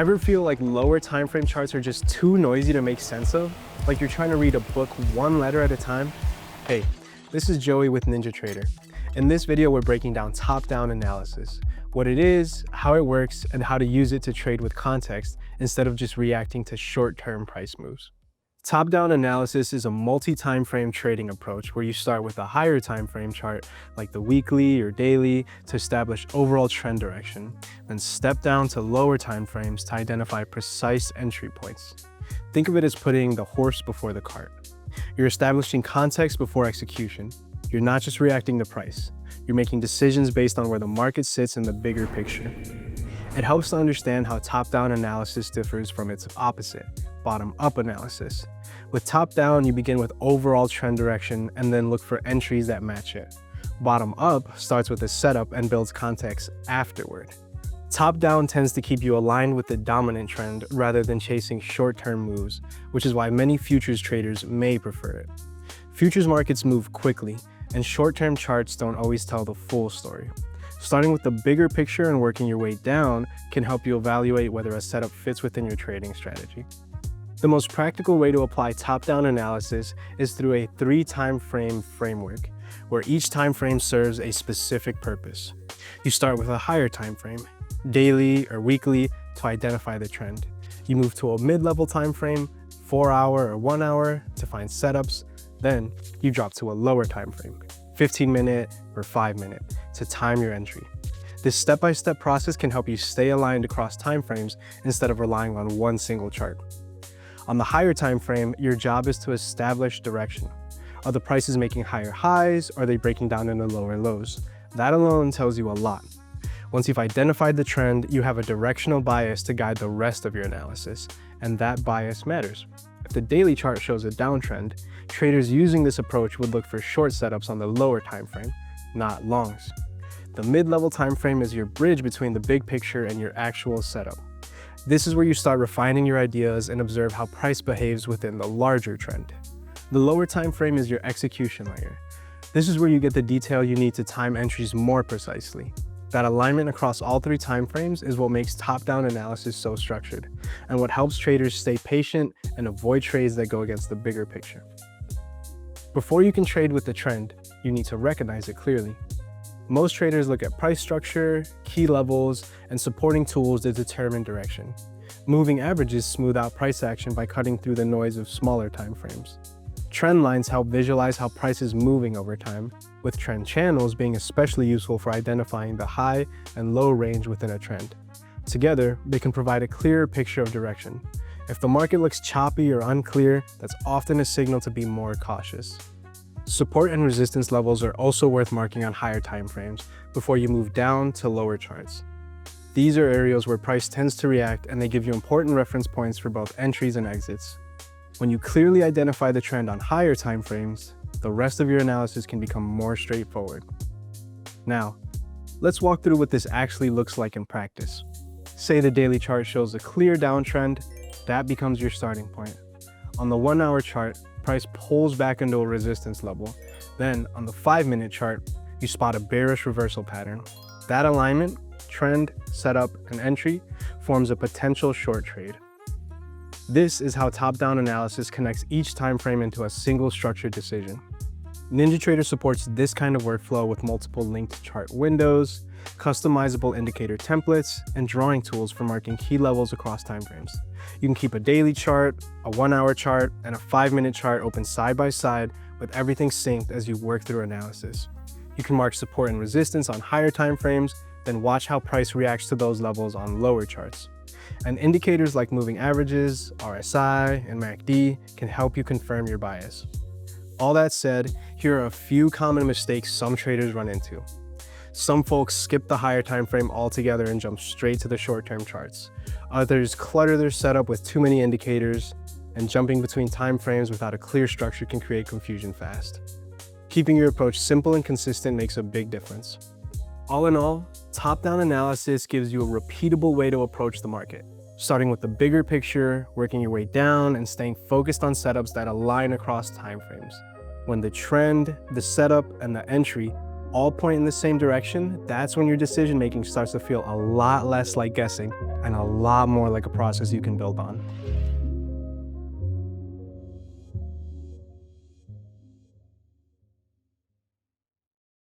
Ever feel like lower time frame charts are just too noisy to make sense of? Like you're trying to read a book one letter at a time? Hey, this is Joey with NinjaTrader. In this video, we're breaking down top-down analysis, what it is, how it works, and how to use it to trade with context instead of just reacting to short-term price moves. Top-down analysis is a multi-time frame trading approach where you start with a higher time frame chart like the weekly or daily to establish overall trend direction, then step down to lower time frames to identify precise entry points. Think of it as putting the horse before the cart. You're establishing context before execution. You're not just reacting to price. You're making decisions based on where the market sits in the bigger picture. It helps to understand how top-down analysis differs from its opposite, bottom-up analysis. With top-down, you begin with overall trend direction and then look for entries that match it. Bottom-up starts with a setup and builds context afterward. Top-down tends to keep you aligned with the dominant trend rather than chasing short-term moves, which is why many futures traders may prefer it. Futures markets move quickly, and short-term charts don't always tell the full story. Starting with the bigger picture and working your way down can help you evaluate whether a setup fits within your trading strategy. The most practical way to apply top-down analysis is through a 3-time frame framework, where each time frame serves a specific purpose. You start with a higher time frame, daily or weekly, to identify the trend. You move to a mid-level time frame, 4-hour or 1-hour, to find setups. Then you drop to a lower time frame, 15-minute or 5-minute, to time your entry. This step-by-step process can help you stay aligned across time frames instead of relying on one single chart. On the higher time frame, your job is to establish direction. Are the prices making higher highs? Or are they breaking down into lower lows? That alone tells you a lot. Once you've identified the trend, you have a directional bias to guide the rest of your analysis, and that bias matters. If the daily chart shows a downtrend, traders using this approach would look for short setups on the lower time frame, not longs. The mid-level time frame is your bridge between the big picture and your actual setup. This is where you start refining your ideas and observe how price behaves within the larger trend. The lower time frame is your execution layer. This is where you get the detail you need to time entries more precisely. That alignment across all 3 time frames is what makes top-down analysis so structured, and what helps traders stay patient and avoid trades that go against the bigger picture. Before you can trade with the trend, you need to recognize it clearly. Most traders look at price structure, key levels, and supporting tools to determine direction. Moving averages smooth out price action by cutting through the noise of smaller time frames. Trend lines help visualize how price is moving over time, with trend channels being especially useful for identifying the high and low range within a trend. Together, they can provide a clearer picture of direction. If the market looks choppy or unclear, that's often a signal to be more cautious. Support and resistance levels are also worth marking on higher time frames before you move down to lower charts. These are areas where price tends to react, and they give you important reference points for both entries and exits. When you clearly identify the trend on higher time frames, the rest of your analysis can become more straightforward. Now, let's walk through what this actually looks like in practice. Say the daily chart shows a clear downtrend, that becomes your starting point. On the 1-hour chart, price pulls back into a resistance level. Then, on the 5-minute chart, you spot a bearish reversal pattern. That alignment, trend, setup, and entry forms a potential short trade. This is how top-down analysis connects each time frame into a single structured decision. NinjaTrader supports this kind of workflow with multiple linked chart windows, customizable indicator templates, and drawing tools for marking key levels across time frames. You can keep a daily chart, a 1-hour chart, and a 5-minute chart open side by side with everything synced as you work through analysis. You can mark support and resistance on higher time frames, then watch how price reacts to those levels on lower charts. And indicators like moving averages, RSI, and MACD can help you confirm your bias. All that said, here are a few common mistakes some traders run into. Some folks skip the higher time frame altogether and jump straight to the short-term charts. Others clutter their setup with too many indicators, and jumping between time frames without a clear structure can create confusion fast. Keeping your approach simple and consistent makes a big difference. All in all, top-down analysis gives you a repeatable way to approach the market, starting with the bigger picture, working your way down, and staying focused on setups that align across time frames. When the trend, the setup, and the entry all point in the same direction, that's when your decision making starts to feel a lot less like guessing and a lot more like a process you can build on.